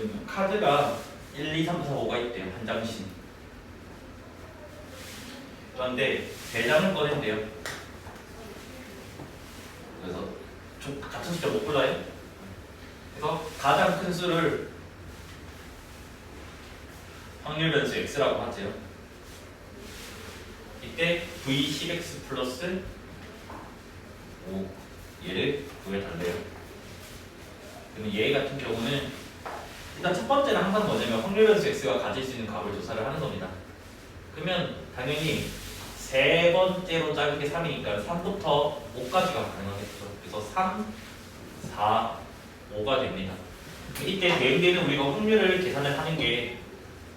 지금 카드가 1, 2, 3, 4, 5가 있대요. 한 장씩. 그런데 3장을 꺼낸대요. 그래서 같은 숫자 못 골라요. 그래서 가장 큰 수를 확률 변수 x라고 하죠. 이때 v10x 플러스 5 얘를 구해달래요. 그러면 얘 같은 경우는 일단 첫 번째는 항상 뭐냐면 확률 변수 x가 가질 수 있는 값을 조사를 하는 겁니다. 그러면 당연히 세 번째로 작은 게 3이니까 3부터 5까지가 가능하겠죠. 그래서 3, 4, 5가 됩니다. 이때 대응되는 우리가 확률을 계산을 하는 게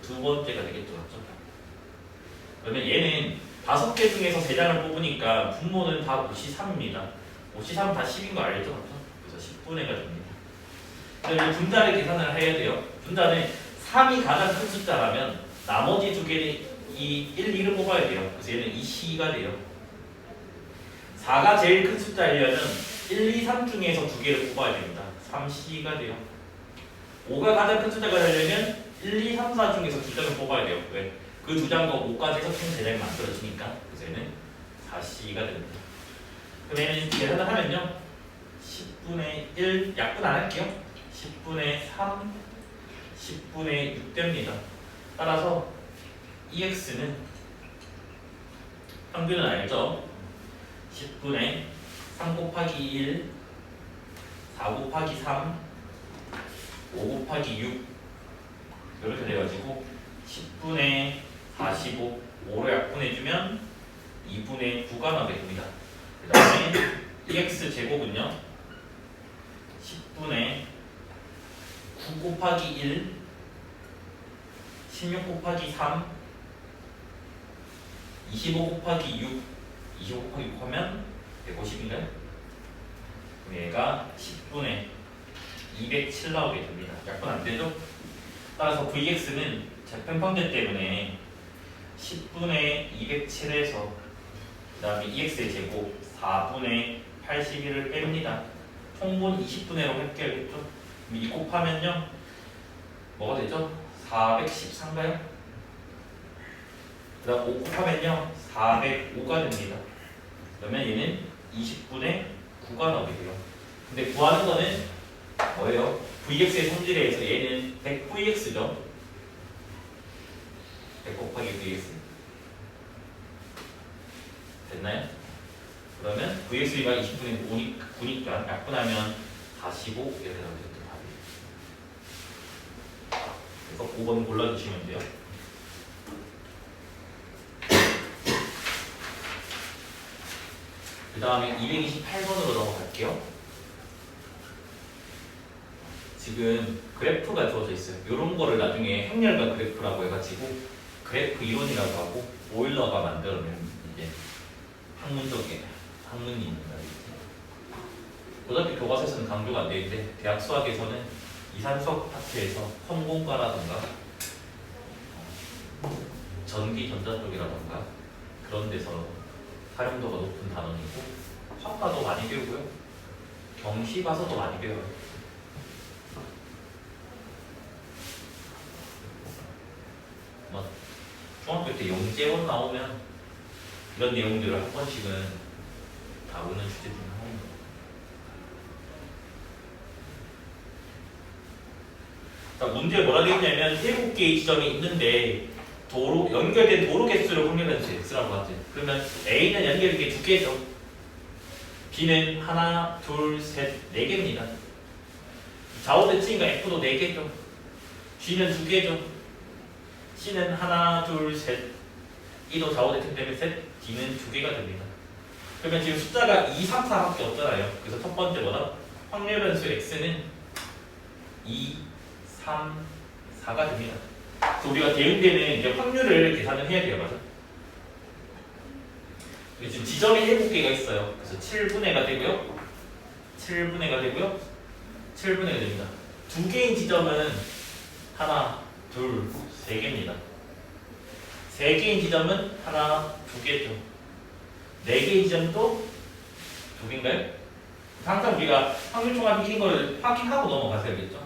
두 번째가 되겠죠. 맞죠? 그러면 얘는 5개 중에서 3장을 뽑으니까 분모는 다 5C3입니다. 5C3 다 10인 거 알죠? 맞죠? 그래서 10분의 1가 됩니다. 그래서 분자를 계산을 해야 돼요. 분자는 3이 가장 큰 숫자라면 나머지 두 개는 이 1, 2를 뽑아야 돼요. 그래서 얘는 2C가 돼요. 4가 제일 큰 숫자이려면 1, 2, 3 중에서 두 개를 뽑아야 됩니다. 3C가 돼요. 5가 가장 큰 숫자가 되려면 1, 2, 3, 4 중에서 두 장을 뽑아야 돼요. 왜? 그 두 장과 5까지 해서 총 3장이 만들어지니까. 그래서 얘는 4C가 됩니다. 그럼 얘는 계산을 하면요. 10분의 1, 약분 안 할게요. 10분의 3, 10분의 6 됩니다. 따라서 EX는 평균은 알죠? 10분의 3 곱하기 1, 4 곱하기 3, 5 곱하기 6 이렇게 돼가지고 10분의 45, 5로 약분해주면 2분의 9가 나오게 됩니다. 그 다음에 EX 제곱은요 10분의 9 곱하기 1, 16 곱하기 3, 25 곱하기 6, 25 곱하기 6 하면 150인가요? 그럼 얘가 10분의 207 나오게 됩니다. 약분 안 되죠? 따라서 VX는 재편방정 때문에 10분의 207에서 그 다음에 EX의 제곱 4분의 81을 뺍니다. 총분 20분의로 획기하겠죠? 2 곱하면요 뭐가 되죠? 414인가요? 그 다음 5 곱하면요 405가 됩니다. 그러면 얘는 20분의 9가 나오게 돼요. 근데 구하는 거는 뭐예요? VX의 성질에 의해서 얘는 100VX죠. 100 곱하기 VX 됐나요? 그러면 VX가 20분의 9니까 약분하면 45 이렇게 나오겠죠. 그래서 5번 골라주시면 돼요. 그 다음에 228번으로 넘어갈게요. 지금 그래프가 주어져 있어요. 이런 거를 나중에 행렬과 그래프라고 해가지고 그래프 이론이라고 하고 오일러가 만들어낸 이제 학문입니다. 고등학교 교과서에서는 강조가 안 되는데 대학 수학에서는 이산수학 파트에서 컴공과라던가 전기 전자 쪽이라던가 그런 데서 활용도가 높은 단원이고 화과도 많이 배우고요. 경시 가서도 많이 배워요. 중학교 때 영재원 나오면 이런 내용들을 한 번씩은 다루는 주제 중 하나입니다. 자, 문제에 뭐라 되어 있냐면 7개의 지점이 있는데 연결된 도로 개수를 확률해서 X라고 하지. 그러면 A는 연결된 게 2개죠. B는 하나, 둘, 셋, 4개입니다. 좌우대칭이니까 F도 4개죠. G는 2개죠. C는 하나, 둘, 셋. E도 좌우대칭 때문에 셋, D는 2개가 됩니다. 그러면 지금 숫자가 2, 3, 4밖에 없잖아요. 그래서 첫 번째 뭐다? 확률 변수 X는 2, 3, 4가 됩니다. 그래서 우리가 대응되는 이제 확률을 계산을 해야 돼요. 맞아? 지금 지점이 7개가 있어요. 그래서 7분의가 되고요. 7분의가 되고요. 7분의가 됩니다. 2개인 지점은 하나, 둘, 3개입니다. 3개인 지점은 하나, 2개죠. 4개인 지점도 2개인가요? 항상 우리가 확률 총합 1인 걸 확인하고 넘어가셔야겠죠.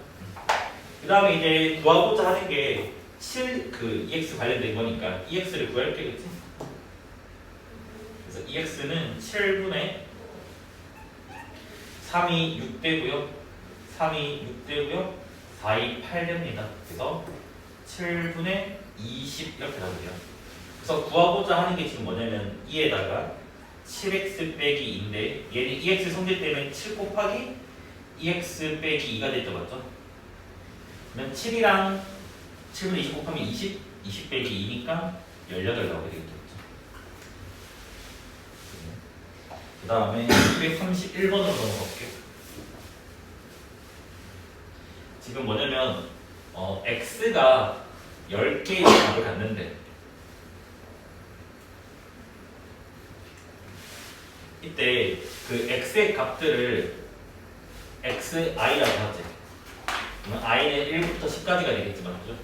그 다음에 이제 구하고자 하는 게 7, EX 관련된 거니까 EX를 구할게, 그치? 그래서 EX는 7분의 3이 6되고요. 3이 6되고요. 4이 8됩니다. 그래서 7분의 20 이렇게 나오고요. 그래서 구하고자 하는 게 지금 뭐냐면 2에다가 7x 빼기 2인데 얘는 EX 성질 때문에 7 곱하기 EX 빼기 2가 됐죠, 맞죠? 그러면 7이랑 7분의 20 곱하면 20, 20 빼기 2니까 18 나오게 되겠죠. 그 다음에 231번으로 넘어갈게요. 지금 뭐냐면 x가 10개의 값을 갖는데 이때 그 x의 값들을 xi라고 하지. 그러면 i는 1부터 10까지가 되겠지만, 그죠?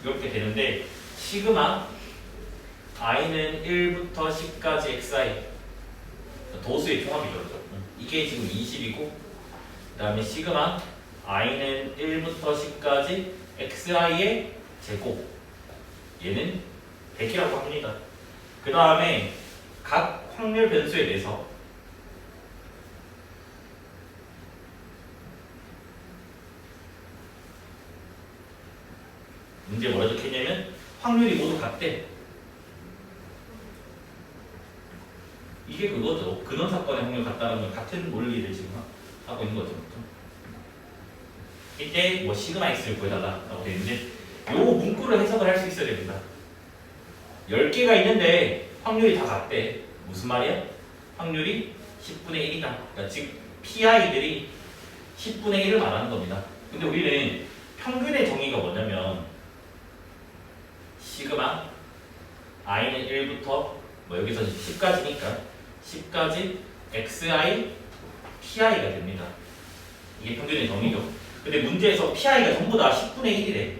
이렇게 되는데 시그마 i는 1부터 10까지 xi 도수의 종합이죠, 그죠? 이게 지금 20이고 그 다음에 시그마 i는 1부터 10까지 xi의 제곱 얘는 100이라고 합니다. 그 다음에 각 확률 변수에 대해서 문제 뭐라 적혀있냐면 확률이 모두 같대. 이게 그거죠. 근원 사건의 확률 같다는 건 같은 논리를 지금 하고 있는 거죠. 이때 뭐 시그마 x를 구해달라고 되어 있는데 요 문구를 해석을 할 수 있어야 됩니다. 10개가 있는데 확률이 다 같대. 무슨 말이야? 확률이 10분의 1이다. 그러니까 즉 PI들이 10분의 1을 말하는 겁니다. 근데 우리는 평균의 정의가 뭐냐면 시그마 i는 1부터 뭐 여기서 10까지니까 10까지 xi pi가 됩니다. 이게 평균의 정의죠. 근데 문제에서 pi가 전부 다 10분의 1이래.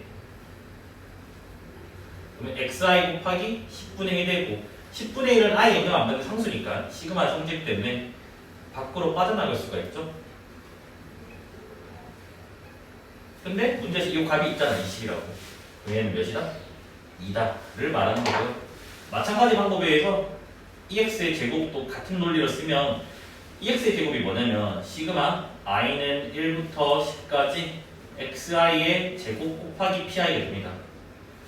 그러면 xi 곱하기 10분의 1 되고 10분의 1은 i 영향 안 받는 상수니까 시그마 성질 때문에 밖으로 빠져나갈 수가 있죠. 근데 문제에서 이 값이 있잖아. 20이라고. 얘는 몇이다? 2다를 말하는 거고요. 마찬가지 방법에 의해서 EX의 제곱도 같은 논리로 쓰면 EX의 제곱이 뭐냐면 시그마 i는 1부터 10까지 xi의 제곱 곱하기 pi가 됩니다.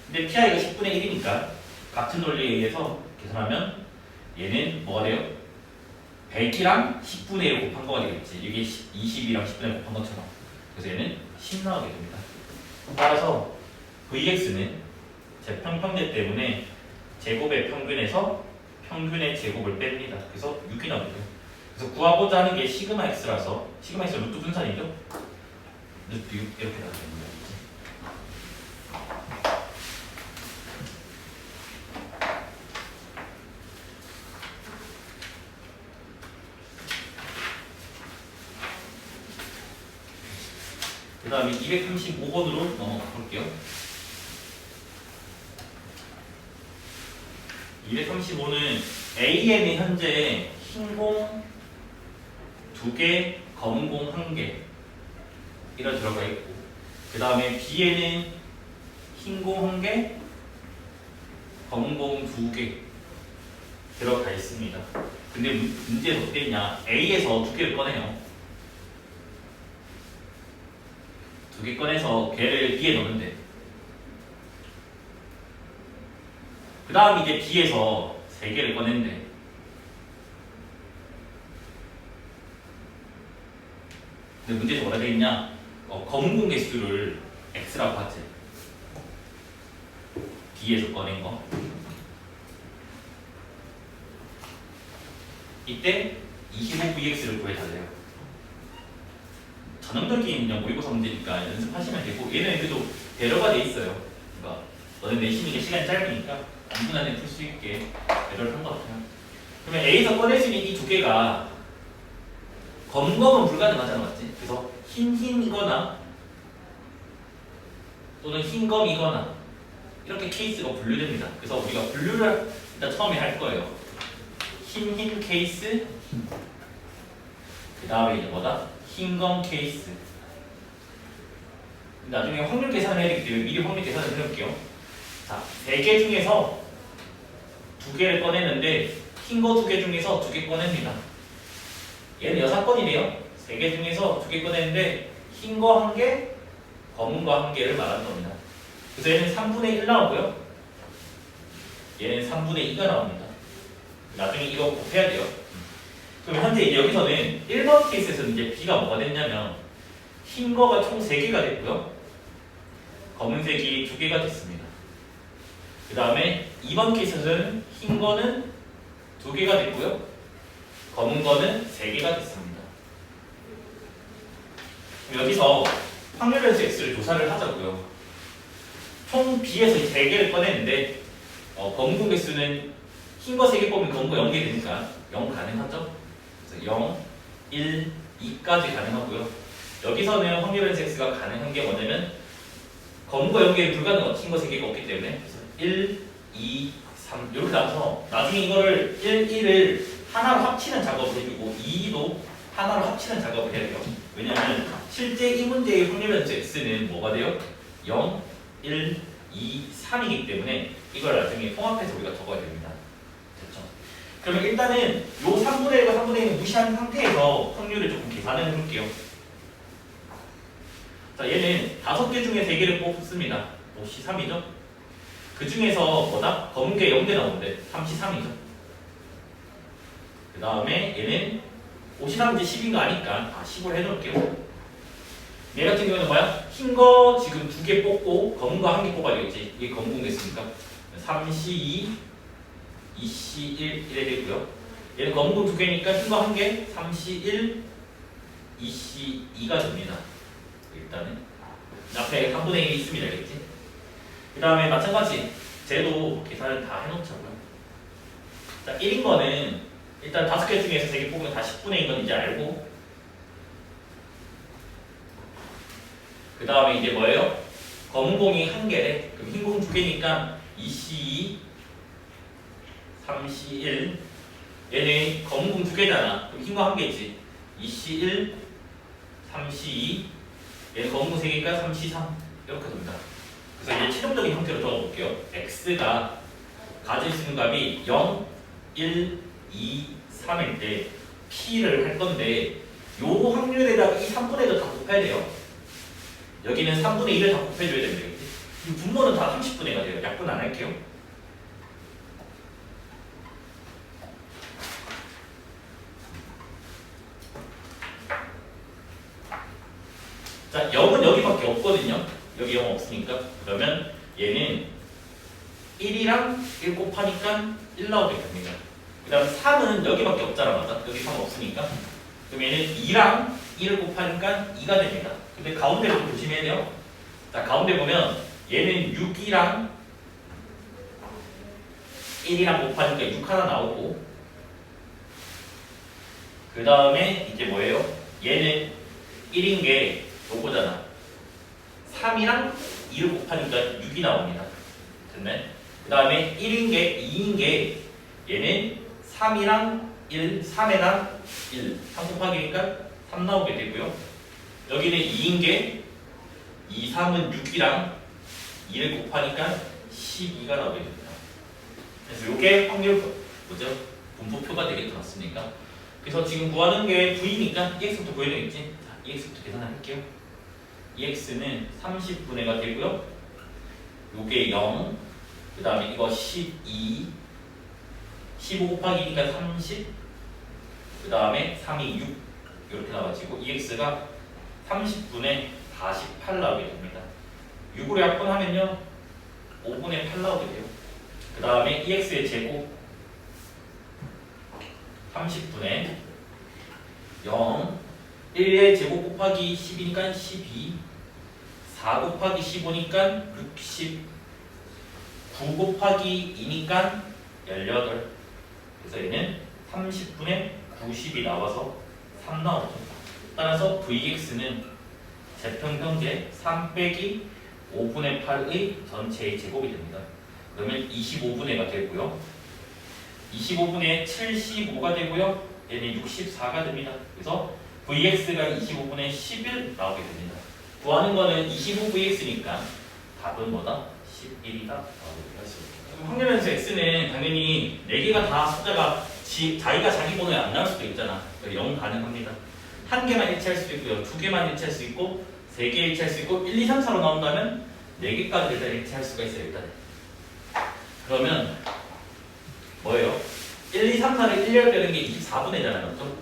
근데 pi가 10분의 1이니까 같은 논리에 의해서 계산하면 얘는 뭐가 돼요? 100이랑 10분의 1을 곱한 거가 되겠지. 이게 20이랑 10분의 1 곱한 것처럼. 그래서 얘는 10 나오게 됩니다. 따라서 Vx는 제평평대 때문에 제곱의 평균에서 평균의 제곱을 뺍니다. 그래서 6이 나오게 돼요. 그래서 구하고자 하는 게 시그마 x라서 시그마 x가 루트 분산이죠. 루트 6 이렇게 나오게 됩니다. 그 다음에 235번으로 넘어가 볼게요. 235는 AM이 현재 흰공 2개, 검은공 1개 이런 들어가 있고 그 다음에 B에는 흰공 1개, 검은공 2개 들어가 있습니다. 근데 문제는 어떻게 되냐? A에서 2개를 꺼내요. 2개 꺼내서 걔를 B에 넣는데 그 다음 이제 B에서 3개를 꺼낸대. 근데 문제에서 뭐라 되어 있냐? 검은공 개수를 X라고 하지. B에서 꺼낸 거. 이때 25VX를 구해달래요. 전형적인 그냥 모의고사 문제니까 연습하시면 되고 얘는 그래도 배려가 돼 있어요. 그러니까 너는 내신이 게 시간이 짧으니까 안분한에 풀 수 있게 배려를 한 것 같아요. 그러면 A에서 꺼낼 수 있는 이 2개가 검검은 불가능하잖아, 맞지? 그래서 흰이거나 또는 흰검이거나 이렇게 케이스가 분류됩니다. 그래서 우리가 분류를 일단 처음에 할 거예요. 흰 케이스 그 다음에 이제 뭐다? 흰검 케이스 나중에 확률 계산을 해야 되기 때문에 미리 확률 계산을 해볼게요. 자, 3개 중에서 2개를 꺼냈는데 흰 거 2개 중에서 2개 꺼냅니다. 얘는 6번이래요. 3개 중에서 2개 꺼냈는데 흰 거 1개, 검은 거 1개를 말하는 겁니다. 그래서 얘는 3분의 1 나오고요. 얘는 3분의 2가 나옵니다. 나중에 이거 곱해야 돼요. 그럼 현재 이제 여기서는 1번 케이스에서는 이제 B가 뭐가 됐냐면 흰 거가 총 3개가 됐고요. 검은색이 2개가 됐습니다. 그 다음에 2번 케이스에서는 흰 거는 2개가 됐고요. 검은 거는 3개가 됐습니다. 그럼 여기서 확률 변수 X를 조사를 하자고요. 총 B에서 3개를 꺼냈는데 검은 개수는 흰 거 3개 뽑으면 검은 거 0개 되니까 0 가능하죠? 그래서 0, 1, 2까지 가능하고요. 여기서는 확률 변수 X가 가능한 게 뭐냐면 검은 거 0개는 불가능한 흰 거 3개가 없기 때문에 그래서 1, 2, 3 이렇게 나와서 나중에 이거를 1, 1을 하나로 합치는 작업을 해주고 2도 하나로 합치는 작업을 해야 돼요. 왜냐하면 실제 이 문제의 확률 변수 X는 뭐가 돼요? 0, 1, 2, 3이기 때문에 이걸 나중에 통합해서 우리가 적어야 됩니다. 됐죠? 그러면 일단은 요 3분의 1과 3분의 1을 무시한 상태에서 확률을 조금 계산을 해볼게요. 자, 얘는 5개 중에 3개를 뽑습니다. 5C3이죠? 그 중에서 뭐다? 검은 게 0개 나오는데 3C3이죠? 그 다음에 얘는 5C3인지 10인 거 아니까 10을 해놓을게요. 얘 같은 경우는 뭐야? 흰 거 지금 2개 뽑고 검은 거 1개 뽑아야 되겠지. 이게 검은 공개했으니까 3C2, 2C1 이래 되고요. 얘는 검은 공 2개니까 흰 거 1개, 3C1, 2C2가 됩니다. 일단은 앞에 3분의 1이 있습니다. 알겠지? 그 다음에 마찬가지 쟤도 계산을 다 해놓자고요. 자, 1인 거는 일단 5개 중에서 3개 뽑으면 다 10분의 1건 이제 알고 그 다음에 이제 뭐예요? 검은 공이 1개래. 그럼 흰 공 2개니까 2C2, 3C1 얘는 검은 공 2개잖아. 그럼 흰 거 1개지. 2C1, 3C2 얘는 검은 공 3개니까 3C3 이렇게 됩니다. 그래서 이제 최종적인 형태로 적어볼게요. X가 가질 수 있는 값이 0, 1, 2, 3일 때 P를 할 건데 요 확률에다가 이 3분의 1을 다 곱해야 돼요. 여기는 3분의 1을 다 곱해줘야 됩니다. 이 분모는 다 30분의 1가 돼요. 약분 안 할게요. 자, 0은 여기밖에 없거든요. 여기 0 없으니까. 그러면 얘는 1이랑 1 곱하니까 1 나오게 됩니다. 그 다음 3은 여기밖에 없잖아. 맞아? 여기 3 없으니까. 그럼 얘는 2랑 1을 곱하니까 2가 됩니다. 근데 가운데를 좀 조심해야 돼요. 자, 가운데 보면 얘는 6이랑 1이랑 곱하니까 6 하나 나오고 그 다음에 이제 뭐예요? 얘는 1인 게 요거잖아. 3이랑 2를 곱하니까 6이 나옵니다. 됐네? 그 다음에 1인 게 2인 게 얘는 3이랑 1, 3에랑 1, 3 곱하기니까 3 나오게 되고요. 여기는 2인 게 2, 3은 6이랑 2를 곱하니까 12가 나오게 됩니다. 그래서 이게 확률 뭐죠? 분포표가 되게 나왔으니까. 그래서 지금 구하는 게 V니까 EX부터 구해야 되겠지? 자, EX부터 계산할게요. EX는 30분의가 되고요. 요게 0, 그 다음에 이거 12, 15 곱하기니까 30, 그 다음에 3이 6 이렇게 나와가지고 EX가 30분의 48 나오게 됩니다. 6으로 약분하면요 5분의 8 나오게 돼요. 그 다음에 EX의 제곱 30분의 0, 1의 제곱 곱하기 10이니까 12, 4 곱하기 15니까 60, 9 곱하기 2니까 18. 그래서 얘는 30분의 90이 나와서 3 나오죠. 따라서 VX는 재평형제 3 빼기 5분의 8의 전체의 제곱이 됩니다. 그러면 25분의가 되고요. 25분의 75가 되고요. 얘는 64가 됩니다. 그래서 VX가 25분의 11 나오게 됩니다. 구하는 거는 25vx니까 답은 뭐다? 11이다. 그럼 확률변수 x는 당연히 4개가 다 숫자가 자기가 자기 번호에 안 나올 수도 있잖아. 0 가능합니다. 한 개만 일치할 수도 있고요. 2개만 일치할 수 있고 3개 일치할 수 있고 1, 2, 3, 4로 나온다면 4개까지 일단 일치할 수가 있어요. 일단. 그러면 뭐예요? 1, 2, 3, 4를 1열 빼는 게 24분의 1잖아요. 맞죠?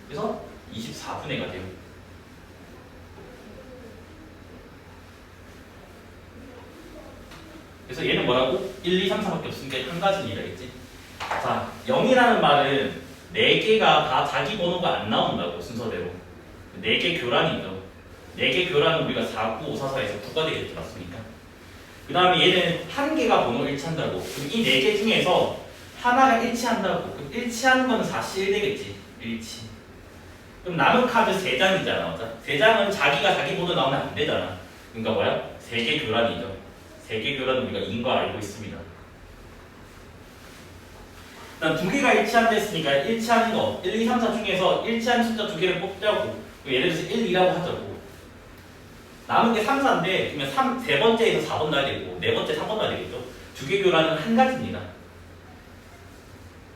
그래서 24분의 1가 돼요. 그래서 얘는 뭐라고? 1, 2, 3, 4밖에 없으니까 한 가지는 이라겠지. 자, 0이라는 말은 4개가 다 자기 번호가 안 나온다고 순서대로. 4개 교란이죠. 4개 교란은 우리가 4, 9, 5, 4, 4에서 9가 되겠죠. 맞습니까? 그 다음에 얘는 한 개가 번호를 일치한다고. 그럼 이 4개 중에서 하나가 일치한다고. 그럼 일치하는 거는 4C1 되겠지. 일치. 그럼 남은 카드 3장이잖아. 맞아? 3장은 자기가 자기 번호 나오면 안 되잖아. 그러니까 뭐야? 3개 교란이죠. 3개 교란은 우리가 2인 거 알고 있습니다. 일단 2개가 일치한다 했으니까 일치하는 거 1, 2, 3, 4 중에서 일치하는 숫자 2개를 뽑자고. 예를 들어서 1, 2라고 하자고. 남은 게 3, 4인데 그러면 3번째에서 4번 놔야 되고 4번째 3번 놔야 되겠죠. 2개 교란은 한 가지입니다.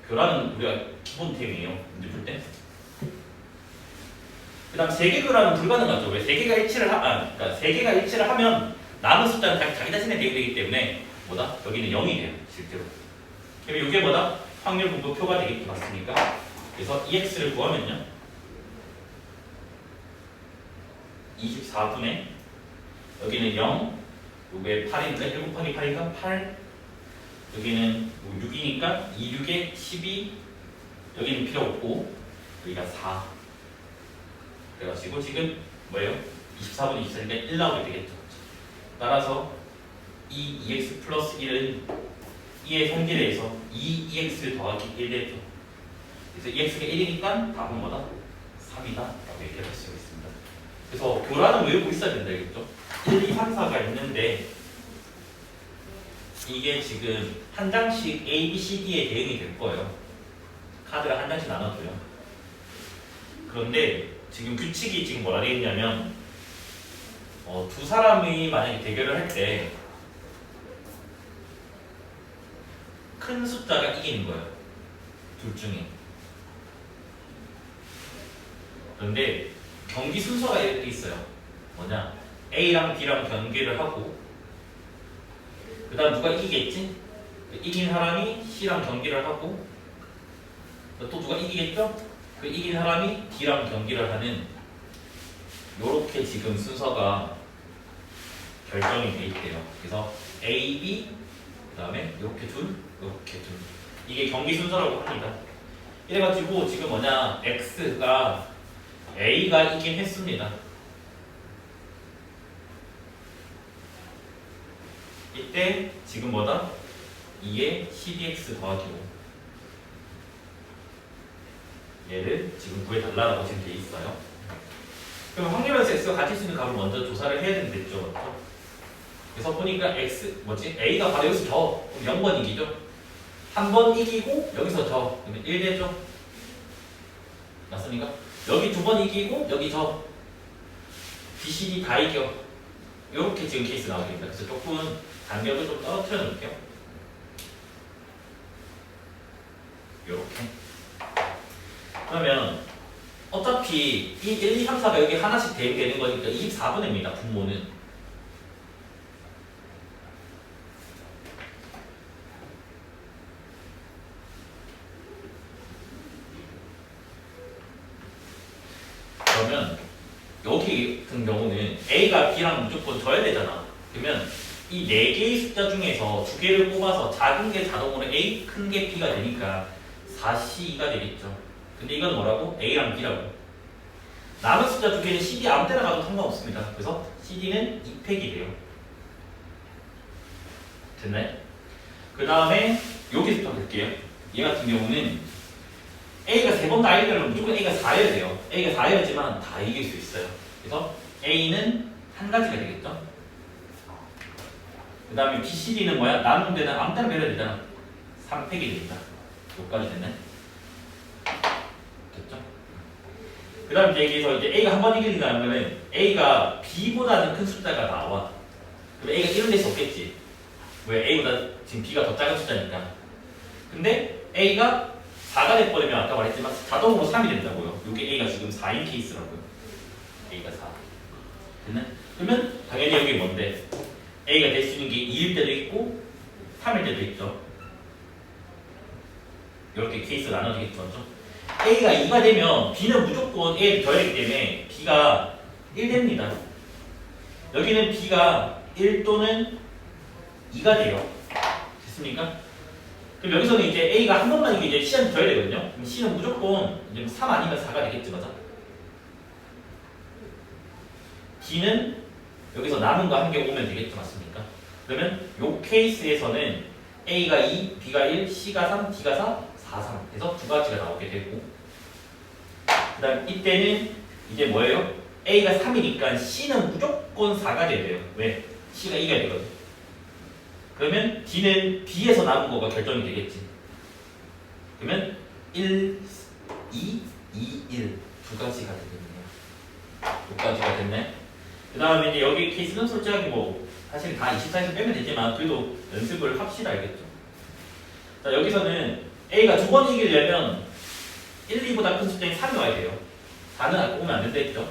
교란은 우리가 기본템이에요. 문제 풀 때. 그 다음 3개 교란은 불가능하죠. 왜? 3개가 일치를 그러니까 3개가 일치를 하면 남은 숫자는 자기 자신에 대입되기 때문에 뭐다? 여기는 0이 돼요. 실제로. 그럼 이게 뭐다? 확률 분포표가 되겠지. 맞습니까? 그래서 EX를 구하면요. 24분의 여기는 0, 요게 8이니까 1 곱하기 8이니까 8, 여기는 6이니까 2, 6에 12, 여기는 필요 없고 여기가 4. 그래가지고 지금 뭐예요? 24분의 24니까 1 나오게 되겠죠. 따라서 2EX 플러스 1은 2의 성질에서 2EX를 더하기 1 되죠. 그래서 EX가 1이니까 답은 뭐다? 3이다. 라고 얘기할 수가 있습니다. 그래서 교란은 외우고 있어야 된다. 알겠죠? 1, 2, 3, 4가 있는데 이게 지금 한 장씩 A, B, C, D에 대응이 될 거예요. 카드를 한 장씩 나눠줘요. 그런데 지금 규칙이 지금 뭐라 되어 있냐면 두 사람이 만약에 대결을 할 때 큰 숫자가 이기는 거예요. 둘 중에. 그런데 경기 순서가 이렇게 있어요. 뭐냐? A랑 B랑 경기를 하고 그 다음 누가 이기겠지? 이긴 사람이 C랑 경기를 하고 또 누가 이기겠죠? 그 이긴 사람이 D랑 경기를 하는 요렇게 지금 순서가 결정이 돼 있대요. 그래서 A, B 그 다음에 이렇게 둘, 이렇게 둘. 이게 경기 순서라고 합니다. 이래가지고 지금 뭐냐? X가 A가 이긴 했습니다. 이때 지금 뭐다? 2에 12x 더하기 5 얘를 지금 구해달라고 지금 돼 있어요. 그럼 확률변수 x가 가질 수 있는 값을 먼저 조사를 해야 된댔죠. 맞죠? 그래서 보니까 x a가 바로 여기서 져. 그럼 0번 이기죠. 한 번 이기고 여기서 져. 그러면 1 되죠. 맞습니까? 여기 2번 이기고 여기 져. B, C, D 다 이겨. 이렇게 지금 케이스 나오겠습니다. 그래서 조금 간격을 좀 떨어뜨려 놓을게요. 이렇게. 그러면 어차피 이 1, 2, 3, 4가 여기 하나씩 대입되는 거니까 24분의입니다. 분모는. 그러면 여기 같은 경우는 A가 B랑 무조건 져야 되잖아. 그러면 이 4개의 숫자 중에서 2개를 뽑아서 작은 게 자동으로 A, 큰 게 B가 되니까 4C2가 되겠죠. 근데 이건 뭐라고? A랑 B라고. 남은 숫자 2개는 CD 아무 때나 가도 상관없습니다. 그래서 CD는 2팩이 돼요. 됐나요? 그 다음에 여기서부터 볼게요. 얘 같은 경우는 A가 3번 다 이기려면 무조건 A가 4여야 돼요. A가 4여야지만 다 이길 수 있어요. 그래서 A는 한 가지가 되겠죠. 그 다음에 B, C, D는 뭐야? 남은 데는 아무 때나 배려야 되잖아. 3팩이 됩니다. 여기까지 됐네. 됐죠? 그 다음 이제 여기서 이제 A가 한 번 이긴다는 거는 A가 B보다는 큰 숫자가 나와. 그럼 A가 1은 될 수 없겠지. 왜? A보다 지금 B가 더 작은 숫자니까. 근데 A가 4가 돼버리면 아까 말했지만 자동으로 3이 된다고요. 이게 A가 지금 4인 케이스라고요. A가 4. 됐나? 그러면 당연히 여기 뭔데? A가 될 수 있는 게 2일 때도 있고 3일 때도 있죠. 이렇게 케이스가 나눠지겠죠. 맞죠? A가 2가 되면 B는 무조건 A를 더하기 때문에 B가 1 됩니다. 여기는 B가 1 또는 2가 돼요. 됐습니까? 그럼 여기서는 이제 A가 한 번만 이제 C한테 더해야 되거든요. 그럼 C는 무조건 이제 3 아니면 4가 되겠지, 맞아? D는 여기서 남은 거 한 개 오면 되겠죠, 맞습니까? 그러면 요 케이스에서는 A가 2, B가 1, C가 3, D가 4, 4, 3 해서 두 가지가 나오게 되고 그 다음 이때는 이제 뭐예요? A가 3이니까 C는 무조건 4가 돼야 돼요. 왜? C가 2가 되거든. 그러면 D는 B에서 남은 거가 결정이 되겠지. 그러면 1, 2, 2, 1 두 가지가 되겠네요. 두 가지가 됐네. 그 다음에 이제 여기 케이스는 솔직하게 뭐 사실 다 24에서 빼면 되지만 그래도 연습을 합시다, 알겠죠? 자, 여기서는 A가 두 번 이기려면 1, 2보다 큰 숫자인 3이 와야 돼요. 4는 아까 오면 안 된다 했죠?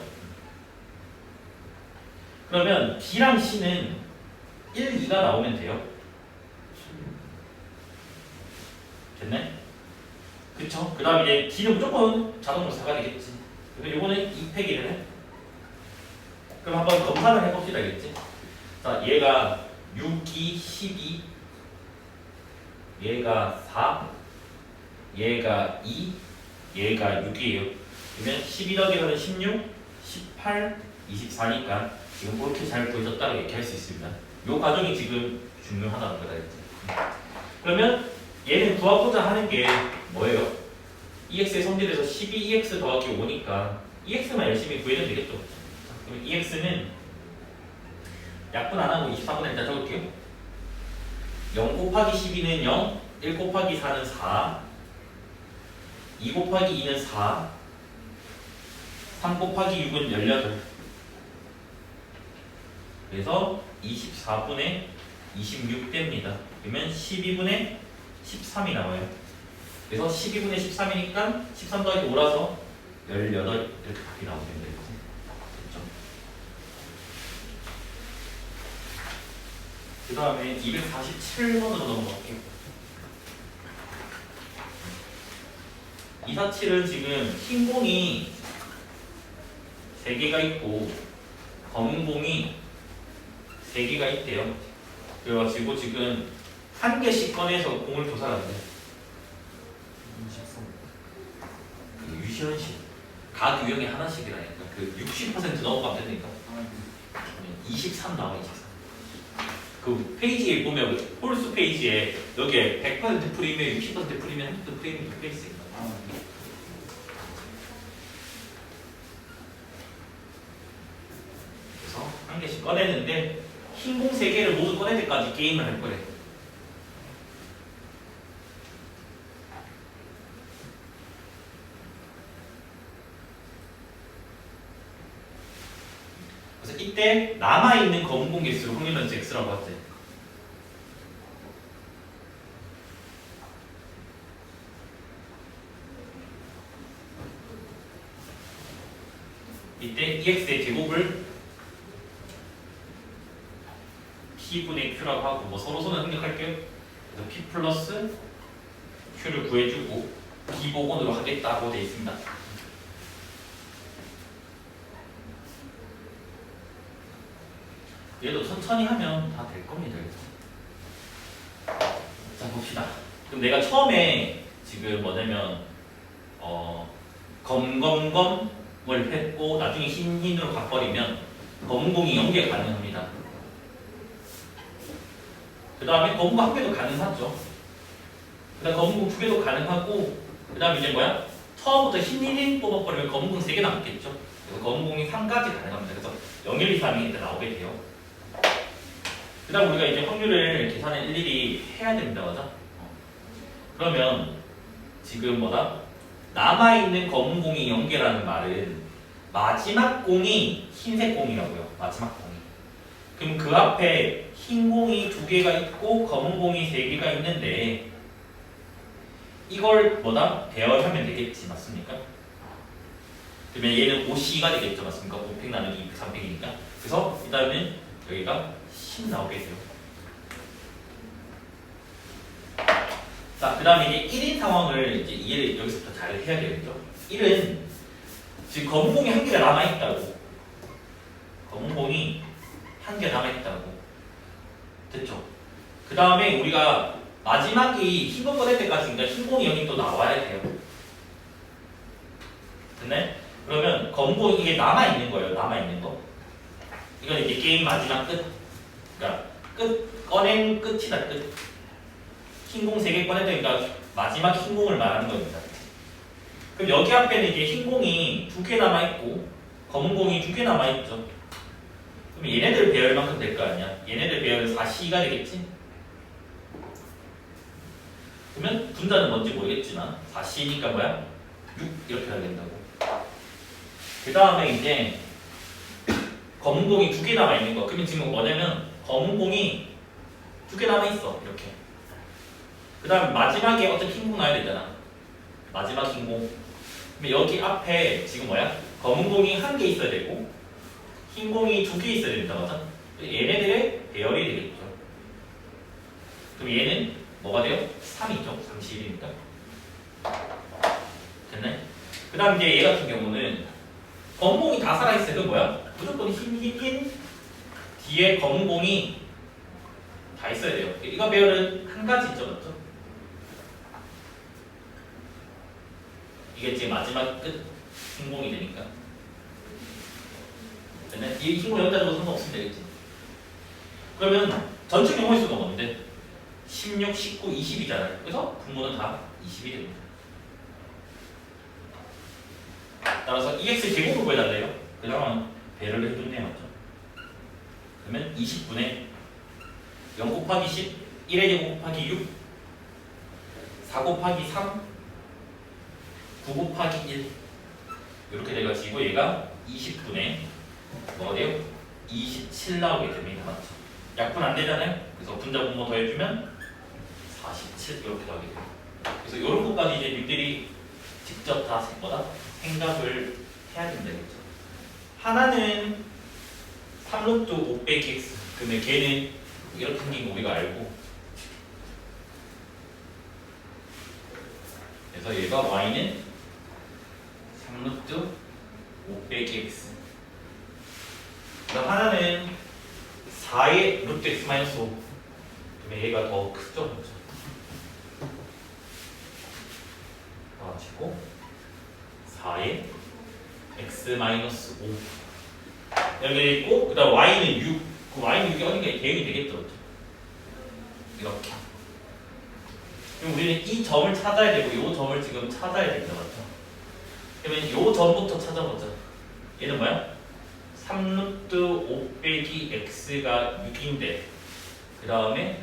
그러면 B랑 C는 1, 2가 나오면 돼요. 됐네? 그쵸? 그 다음에 이제 D는 무조건 자동으로 4가 되겠지. 그러면 요거는 2팩이를 해. 그럼 한번 검사를 해봅시다, 알겠지? 자, 얘가 6, 2, 12, 얘가 4, 얘가 2, 얘가 6이에요. 그러면 12 더하기는 16, 18, 24니까 지금 그렇게 잘 보여줬다고 얘기할 수 있습니다. 이 과정이 지금 중요하다는 거다, 알겠지? 그러면 얘는 구하고자 하는 게 뭐예요? EX의 성질에서 12EX 더하기 5니까 EX만 열심히 구해도 되겠죠? 그럼 EX는 약분 안 하고 24분의 일단 적을게요. 0 곱하기 12는 0, 1 곱하기 4는 4, 2 곱하기 2는 4, 3 곱하기 6은 18. 그래서 24분의 26 됩니다. 그러면 12분의 13이 나와요. 그래서 12분의 13이니까 13 더하기 5라서 18 이렇게 답이 나오면 됩니다. 그 다음에 247번으로 넘어갈게요. 247은 지금 흰 공이 3개가 있고 검은 공이 3개가 있대요. 그래가지고 지금 한 개씩 꺼내서 공을 조사한대. 유시현식 각 유형에 하나씩이라니까. 그 60% 넘어가면 되니까 23 나와. 23. 그 페이지에 보면 홀수 페이지에 여기에 100% 프리미엄, 60% 프리미엄, 30% 프리미엄 두 개 있습니다. 그래서 한 개씩 꺼내는데 흰 공 3개를 모두 꺼낼 때까지 게임을 할 거래. 그래서 이때 남아있는 검은 공 개수를 확률은 X라고 하지. 이때 EX의 제곱을 P분의 Q라고 하고 뭐 서로서는 생각할게요. 그래서 P 플러스 Q를 구해주고 비복원으로 하겠다고 되어 있습니다. 얘도 천천히 하면 다 될 겁니다. 자, 봅시다. 그럼 내가 처음에 지금 뭐냐면 검을 했고 나중에 흰으로 바꿔버리면 검은 공이 연계 가능합니다. 그 다음에 검은 공 1개도 가능하죠. 그 다음 검은 공 2개도 가능하고 그 다음에 이제 뭐야? 처음부터 흰 뽑아버리면 검은 공 3개 남겠죠. 그래서 검은 공이 3가지 가능합니다. 그래서 0, 1, 2, 3이 이제 나오게 돼요. 그 다음 우리가 이제 확률을 계산을 일일이 해야 됩니다. 맞아? 그러면 지금 뭐다? 남아있는 검은 공이 연계라는 말은 마지막 공이 흰색 공이라고요. 마지막 공이. 그럼 그 앞에 흰 공이 2개가 있고 검은 공이 3개가 있는데 이걸 뭐다? 배열하면 되겠지. 맞습니까? 그러면 얘는 5C가 되겠죠. 맞습니까? 5팩 나누기 2팩 3팩이니까. 그래서 일단은 여기가 10 나오게 돼요. 자, 그 다음에 이제 1인 상황을 이제 이해를 여기서부터 잘 해야 되겠죠. 1은 지금 검은 공이 1개가 남아있다고. 검은 공이 1개 남아있다고. 됐죠? 그 다음에 우리가 마지막이 흰 공 꺼낼 때까지 흰 공이 여기 또 나와야 돼요. 됐네? 그러면 검은 공이 이게 남아있는 거예요. 남아있는 거. 이건 이제 게임 마지막 끝. 그러니까 꺼낸 끝이다. 끝. 흰공 3개 꺼냈다니까 마지막 흰공을 말하는 겁니다. 그럼 여기 앞에는 이제 흰공이 2개 남아있고 검은 공이 2개 남아있죠. 그럼 얘네들 배열만큼 될 거 아니야. 얘네들 배열은 4C가 되겠지. 그러면 분자는 뭔지 모르겠지만 4C니까 뭐야? 6 이렇게 해야 된다고. 그 다음에 이제 검은 공이 2개 남아있는 거. 그러면 지금 뭐냐면 검은 공이 2개 남아있어. 이렇게. 그 다음에 마지막에 어차피 흰공 나와야 되잖아. 마지막 흰공. 그럼 여기 앞에 지금 뭐야? 검은 공이 1개 있어야 되고 흰 공이 2개 있어야 된다. 맞아? 얘네들의 배열이 되겠죠. 그럼 얘는 뭐가 돼요? 3이죠. 31이니까. 됐네? 그 다음 이제 얘 같은 경우는 검은 공이 다 살아있어요. 그 뭐야? 무조건 흰 뒤에 검은 공이 다 있어야 돼요. 이거 배열은 한 가지 있죠. 맞죠? 이게 지금 마지막 끝 흰공이 되니까. 됐네? 이 흰공 여기다 줘도 상관없으면 되겠지. 그러면 전체 경우의 수가 뭔데? 16, 19, 20이잖아요. 그래서 분모는 다 20이 됩니다. 따라서 EX 제곱을 구해달래요. 그 다음은 배열을 해줬네요. 맞죠? 그러면 20분의 0 곱하기 10, 1의 제곱 곱하기 6, 4 곱하기 3, 9 곱하기 1 이렇게 돼가지고 얘가 20분의 뭐가 돼요? 27 나오게 됩니다. 맞죠? 약분 안 되잖아요? 그래서 분자 분모 더해주면 47 이렇게 나오게 돼요. 그래서 이런 것까지 이제 님들이 직접 다 생각을 해야 된다겠죠. 하나는 3루트 5 빼기 x. 그러면 걔는 이렇게 생긴 거 우리가 알고. 그래서 얘가 y는 3루트 5 빼기 x. 그다음 하나는 4의 루트 x 마이너스 5. 그러면 얘가 더 크죠, 그렇죠? 가지고 4의 x 마이너스 5 여기 있고, 그다음 y는 6. 그 y는 6이 어딘가에 대응이 되겠죠, 그렇죠? 이렇게. 그럼 우리는 이 점을 찾아야 되고, 이 점을 지금 찾아야 됩니다, 맞죠? 그러면 이 점부터 찾아보자. 얘는 뭐야? 3루트 5 빼기 x가 6인데 그 다음에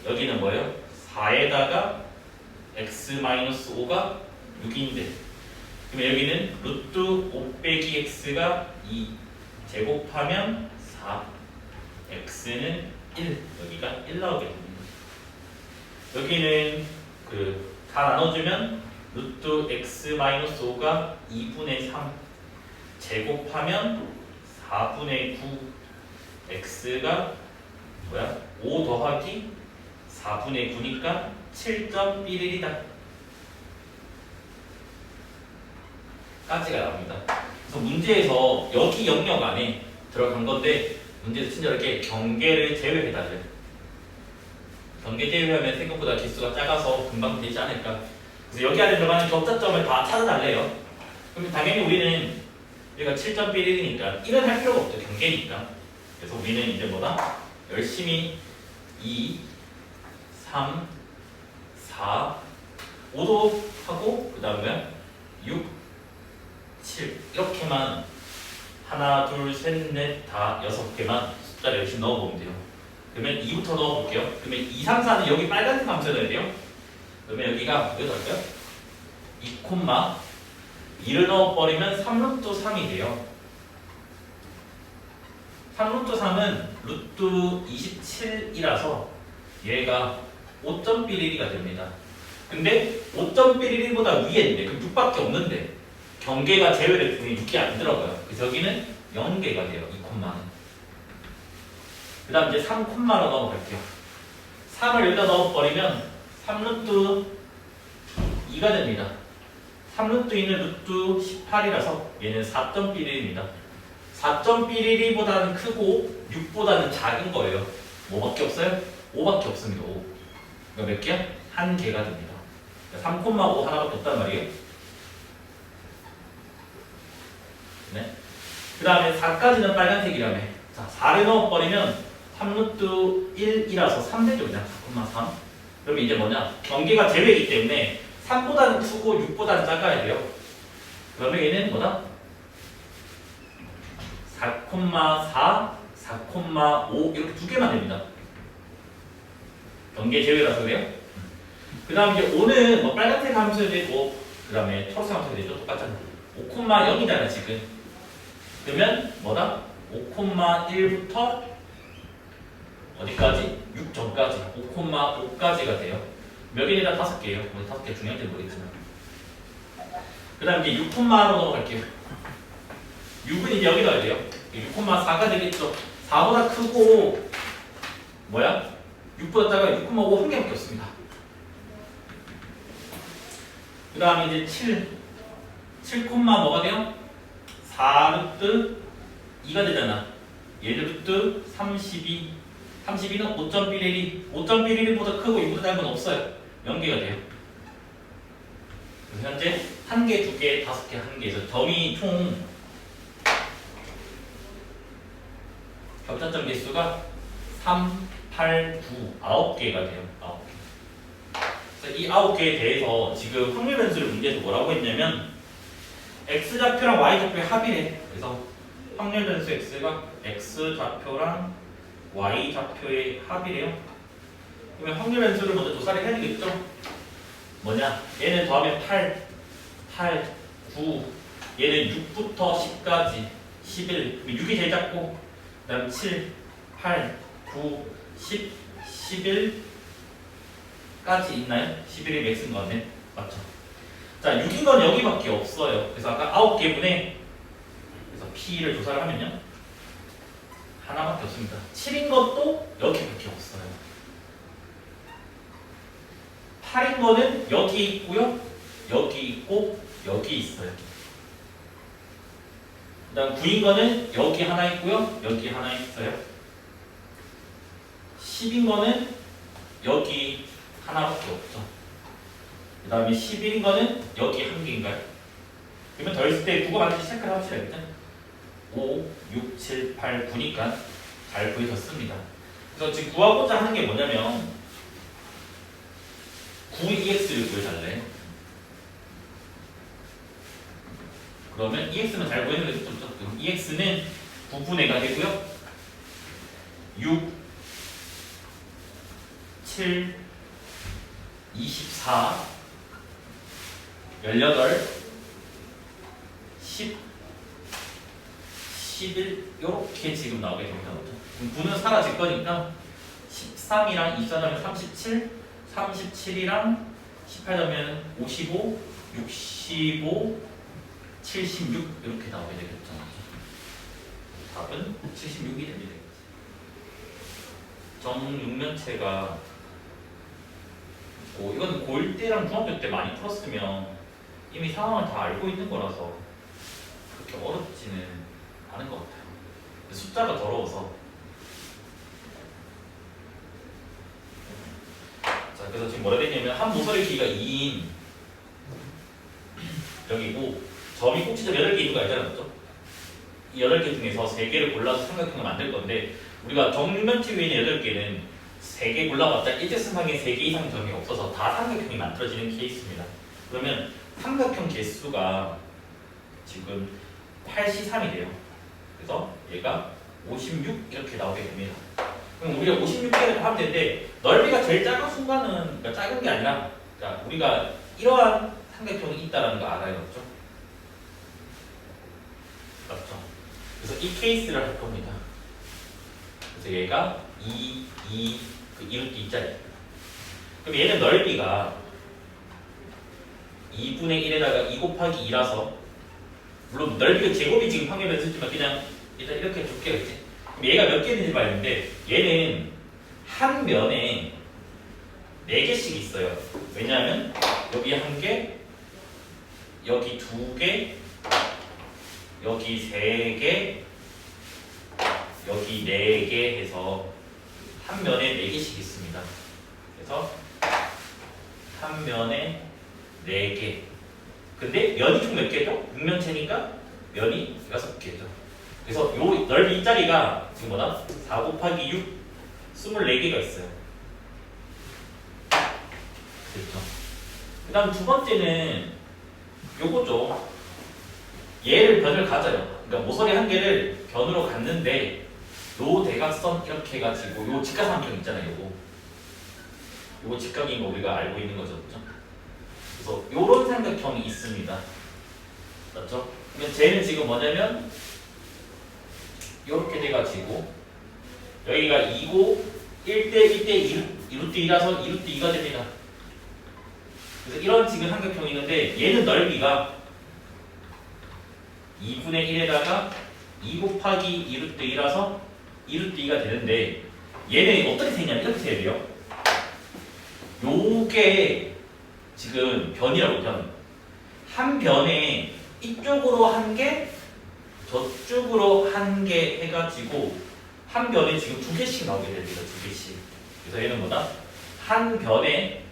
여기는 뭐예요? 4에다가 x-5가 6인데 그러면 여기는 루트 5 빼기 x가 2 제곱하면 4 x는 1 여기가 1 나오게 됩니다. 여기는 다 나눠주면 루트 x-5가 2분의 3 제곱하면 4분의 9 x가 뭐야? 5 더하기 4분의 9니까 7.11이다 까지가 나옵니다. 그래서 문제에서 여기 영역 안에 들어간 건데 문제에서 친절하게 경계를 제외해달래요. 경계 제외하면 생각보다 개수가 작아서 금방 되지 않을까. 그래서 여기 안에 들어가는 격자점을 다 찾아달래요. 그럼 당연히 우리는 여기가 7.11이니까 1은 할 필요가 없죠. 경계니까. 그래서 우리는 이제 뭐다? 열심히 2, 3, 4, 5도 하고 그 다음에 6, 7 이렇게만 하나, 둘, 셋, 넷, 다 6개만 숫자를 열심히 넣어보면 돼요. 그러면 2부터 넣어볼게요. 그러면 2, 3, 4는 여기 빨간색 함수 넣어야 돼요. 그러면 여기가 몇 할까요? 2, 2를 넣어버리면 3루트 3이 돼요. 3루트 3은 루트 27이라서 얘가 5.11가 됩니다. 근데 5.11보다 위에인데 그럼 6밖에 없는데 경계가 제외를 통해 6이 안 들어가요. 그래서 여기는 0개가 돼요. 2콤마는. 그 다음 이제 3콤마로 넘어갈게요. 3을 여기다 넣어버리면 3루트 2가 됩니다. 3루트 2는 루트 18이라서 얘는 4.11입니다. 4.11보다는 크고 6보다는 작은 거예요. 뭐밖에 없어요? 5밖에 없습니다. 5. 그러니까 몇 개야? 한 개가 됩니다. 3,5 하나밖에 없단 말이에요. 네. 그 다음에 4까지는 빨간색이라며. 자, 4를 넣어버리면 3루트 1이라서 3되죠. 그냥 4,3. 그러면 이제 뭐냐? 경계가 제외이기 때문에 3보다는 크고 6보다는 작아야 돼요. 그러면 얘는 뭐다? 4,4, 4,5 이렇게 두 개만 됩니다. 경계 제외라서 그래요. 그 다음 이제 5는 뭐 빨간색 함수 되고 그 다음에 초록색 함수 되죠. 똑같잖아. 5,0이잖아 지금. 그러면 뭐다? 5,1부터 어디까지? 6 전까지 5,5까지가 돼요. 몇 개니까 5개예요. 뭐 5개 중요한지 모르겠지만. 그 다음 이제 6,로 넘어갈게요. 6은 이제 여기 넣어야 돼요. 6,4가 되겠죠. 4보다 크고 뭐야? 6보다 작아 6,5 한 개밖에 없습니다. 그 다음에 이제 7 뭐가 돼요? 4루트 2가 되잖아. 얘를 루트 32 32는 5.11이 5.11보다 크고 2보다 작은 건 없어요. 0개가 돼요. 그래서 현재 1개, 2개, 5개, 1개에서 점이 총 겹차점 개수가 3, 8, 9, 9개가 돼요. 9개. 그래서 이 9개에 대해서 지금 확률 변수를 문제에서 뭐라고 했냐면 x좌표랑 y좌표의 합이래. 그래서 확률 변수 x가 x좌표랑 y좌표의 합이래요. 그러면 확률 변수를 먼저 조사를 해야 되겠죠? 뭐냐? 얘는 더하면 8, 9, 얘는 6부터 10까지 11, 6이 제일 작고 그 다음 7, 8, 9, 10, 11까지 있나요? 11이 맥스인 거 같네. 맞죠? 자, 6인 건 여기밖에 없어요. 그래서 아까 9개분에 그래서 P를 조사를 하면요. 하나밖에 없습니다. 7인 것도 여기밖에 없어요. 8인 거는 여기 있고요. 여기 있고 여기 있어요. 그 다음 9인 거는 여기 하나 있고요. 여기 하나 있어요. 10인 거는 여기 하나밖에 없죠. 그 다음에 11인 거는 여기 한 개인가요? 그러면 더했을 때 9가 맞는지 체크를 합시다. 일단 5, 6, 7, 8, 9니까 잘 구해졌습니다. 그래서 지금 구하고자 하는 게 뭐냐면 9EX를 구해달래. 그러면 EX는 잘 구해는 게 좋죠. 그럼 EX는 9분의 가 되고요. 6, 7, 24, 18, 10, 11 이렇게 지금 나오게 됩니다. 그럼 9는 사라질 거니까 13이랑 24면 37, 37이랑 18하면 55, 65, 76 이렇게 나오게 되겠죠. 답은 76이 됩니다. 정육면체가 이건 고1 때랑 중학교 때 많이 풀었으면 이미 상황을 다 알고 있는 거라서 그렇게 어렵지는 않은 것 같아요. 숫자가 더러워서. 자, 그래서 지금 뭐라 됐냐면 한 모서리 길이가 2인 여기고 점이 꼭지점 8개 있는 거 알잖아요. 맞죠? 이 8개 중에서 3개를 골라서 삼각형을 만들 건데 우리가 정면체 위에 있는 8개는 3개 골라봤자 일직선상에 3개 이상 점이 없어서 다 삼각형이 만들어지는 케이스입니다. 그러면 삼각형 개수가 지금 83이 돼요. 그래서 얘가 56 이렇게 나오게 됩니다. 그럼 우리가 56개를 하면 되는데 넓이가 제일 작은 순간은 그러니까 작은 게 아니라 그러니까 우리가 이러한 삼각형이 있다는 거 알아요. 그렇죠? 맞죠? 그래서 이 케이스를 할 겁니다. 그래서 얘가 2루트 2짜리. 그럼 얘는 넓이가 2분의 1에다가 2 곱하기 2라서 물론 넓이가 제곱이 지금 확률 변수지만 그냥 일단 이렇게 두께가 있지. 그럼 얘가 몇 개인지 봐야 되는데 얘는 한 면에 4개씩 있어요. 왜냐하면 여기 1개, 여기 2개, 여기 3개, 여기 4개 해서 한 면에 4개씩 있습니다. 그래서 한 면에 4개. 근데 면이 총 몇 개죠? 육면체니까 면이 6개죠. 그래서 요 넓이 이 자리가 지금 뭐다? 4 곱하기 6, 24개가 있어요. 됐죠? 그 다음 두 번째는 요거죠. 얘를 변을 가져요. 그러니까 모서리 한 개를 변으로 갖는데 요 대각선 이렇게 해가지고 요 직각삼각 있잖아요. 요거 직각인 거 우리가 알고 있는 거죠. 그렇죠? 그래서 요런 삼각형이 있습니다. 맞죠? 그러면 쟤는 지금 뭐냐면 요렇게 돼가지고 여기가 2고 1대 1대 2루트 2라서 2루트 2가 됩니다. 그래서 이런 지금 삼각형이 있는데 얘는 넓이가 2분의 1에다가 2 곱하기 2루트 2라서 2루트 2가 되는데 얘는 어떻게 되냐면 이렇게 돼야 돼요. 요게 지금 변이라고 변. 한 변에 이쪽으로 한 개, 저쪽으로 한 개 해가지고 한 변에 지금 2개씩 나오게 됩니다. 2개씩. 그래서 얘는 뭐다? 한 변에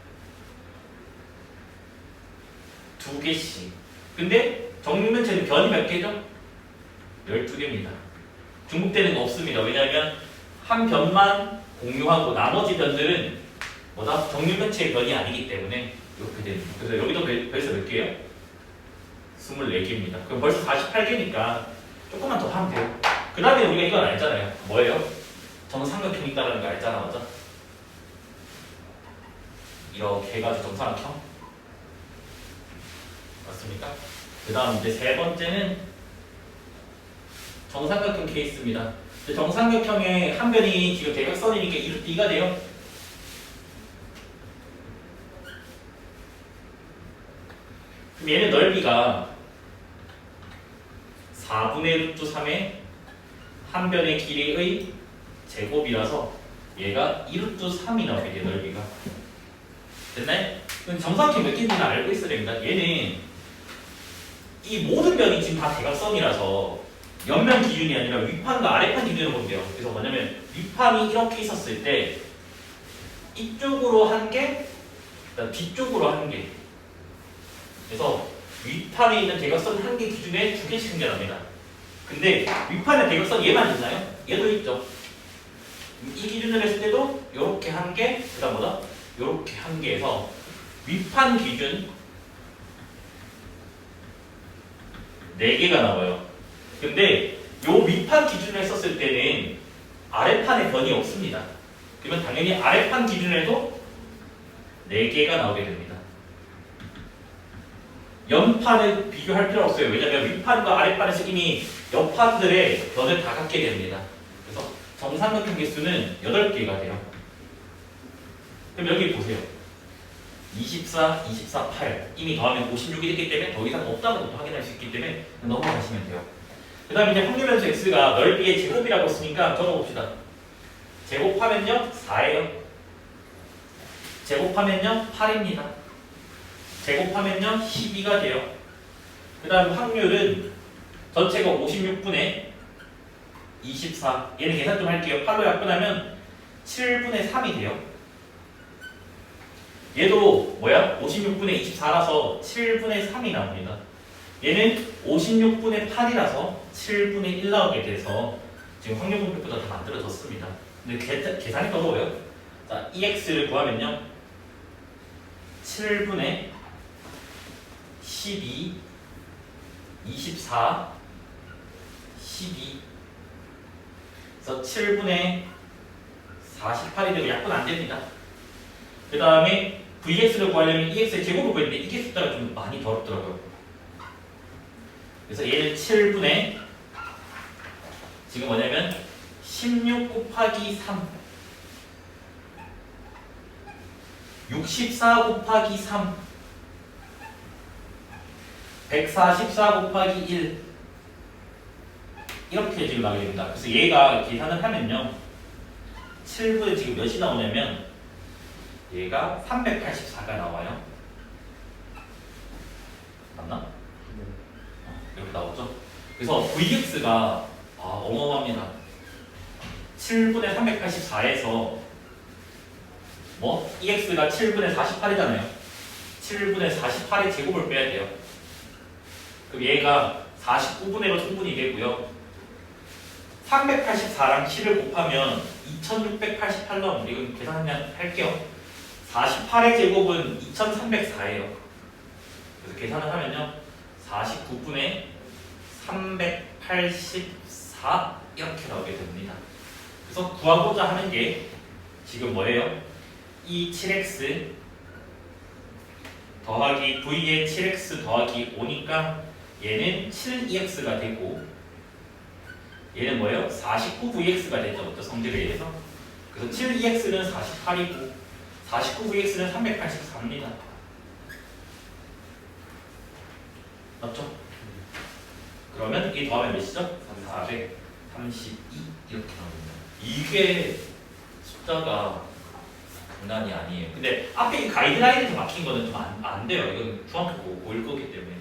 2개씩. 근데 정육면체는 변이 몇 개죠? 12개입니다. 중복되는 거 없습니다. 왜냐하면 한 변만 공유하고 나머지 변들은 뭐다? 정육면체의 변이 아니기 때문에 이렇게 됩니다. 그래서 여기도 벌써 몇 개예요? 24개입니다. 그럼 벌써 48개니까 조금만 더 하면 돼요. 그 다음에 우리가 이건 알잖아요. 뭐예요? 정삼각형이 있다는 거 알잖아, 맞아? 이렇게 해가지고 정삼각형 맞습니까? 그 다음 이제 세 번째는 정삼각형 케이스입니다. 정삼각형의 한 변이 지금 대각선이니까 2루트 2가 돼요. 그럼 얘는 넓이가 4분의 루트 3의 한 변의 길이의 제곱이라서 얘가 2루트 3이 나오게 돼요. 넓이가 됐나요? 그럼 정삼각형 몇 개인지는 알고 있어야 됩니다. 얘는 이 모든 변이 지금 다 대각선이라서 옆면 기준이 아니라 윗판과 아랫판 기준으로 보면 돼요. 그래서 뭐냐면 윗판이 이렇게 있었을 때 이쪽으로 한 개, 그다음 뒤쪽으로 한 개. 그래서 윗판에 있는 대각선 한 개 기준에 2개씩 생겨납니다. 근데 윗판에 대각선 얘만 있나요? 얘도 있죠. 이 기준으로 했을 때도 이렇게 한 개, 그다음 뭐다? 이렇게 한 개에서 윗판 기준 4개가 나와요. 근데 요 윗판 기준으로 했었을 때는 아랫판에 변이 없습니다. 그러면 당연히 아랫판 기준에도 4개가 나오게 됩니다. 연판을 비교할 필요 없어요. 왜냐하면 윗판과 아랫판에서 이미 옆판들의 변을 다 갖게 됩니다. 그래서 정삼각형 개수는 8개가 돼요. 그럼 여기 보세요. 24, 24, 8 이미 더하면 56이 됐기 때문에 더 이상 없다는 것도 확인할 수 있기 때문에 넘어가시면 돼요. 그 다음에 이제 확률변수 x가 넓이의 제곱이라고 했으니까 적어봅시다. 제곱하면요 4예요. 제곱하면요 8입니다. 제곱하면요 12가 돼요. 그 다음 확률은 전체가 56분의 24. 얘는 계산 좀 할게요. 8로 약분하면 7분의 3이 돼요. 얘도 뭐야? 56분의 24라서 7분의 3이 나옵니다. 얘는 56분의 8이라서 7분의 1 나오게 돼서 지금 확률분표보다 다 만들어졌습니다. 근데 계산이 어려워요. 자, EX를 구하면요. 7분의 12, 24, 12 그래서 7분의 48이 되고 약분 안 됩니다. 그 다음에 VX를 구하려면 EX의 제곱을 구해야 되는데 이게 숫자가 좀 많이 더럽더라고요. 그래서 얘는 7분의 지금 뭐냐면 16 곱하기 3 64 곱하기 3 144 곱하기 1 이렇게 지금 나오게 됩니다. 그래서 얘가 계산을 하면요 7분의 지금 몇이 나오냐면 얘가 384가 나와요. 맞나? 이렇게 나오죠? 그래서 Vx가 어마어마합니다. 7분의 384에서 뭐? EX가 7분의 48이잖아요. 7분의 48의 제곱을 빼야 돼요. 그럼 얘가 49분의로 충분히 되고요. 384랑 7을 곱하면 2688 나옵니다. 이건 계산 그냥 할게요. 48의 제곱은 2304예요. 그래서 계산을 하면요. 49분의 384 이렇게 나오게 됩니다. 그래서 구하고자 하는 게 지금 뭐예요? 이 7x 더하기 v의 7x 더하기 5니까 얘는 7ex가 되고 얘는 뭐예요? 49vx가 되죠. 어떤 성질에 의해서. 그래서 7ex는 48이고 49vx는 384입니다. 맞죠? 그러면 이 더하면 몇이죠? 432 이렇게 나옵니다. 이게 숫자가 장난이 아니에요. 근데 앞에 이 가이드라인에서 막힌 거는 좀 안 돼요. 이건 중학교 고1 거기 때문에.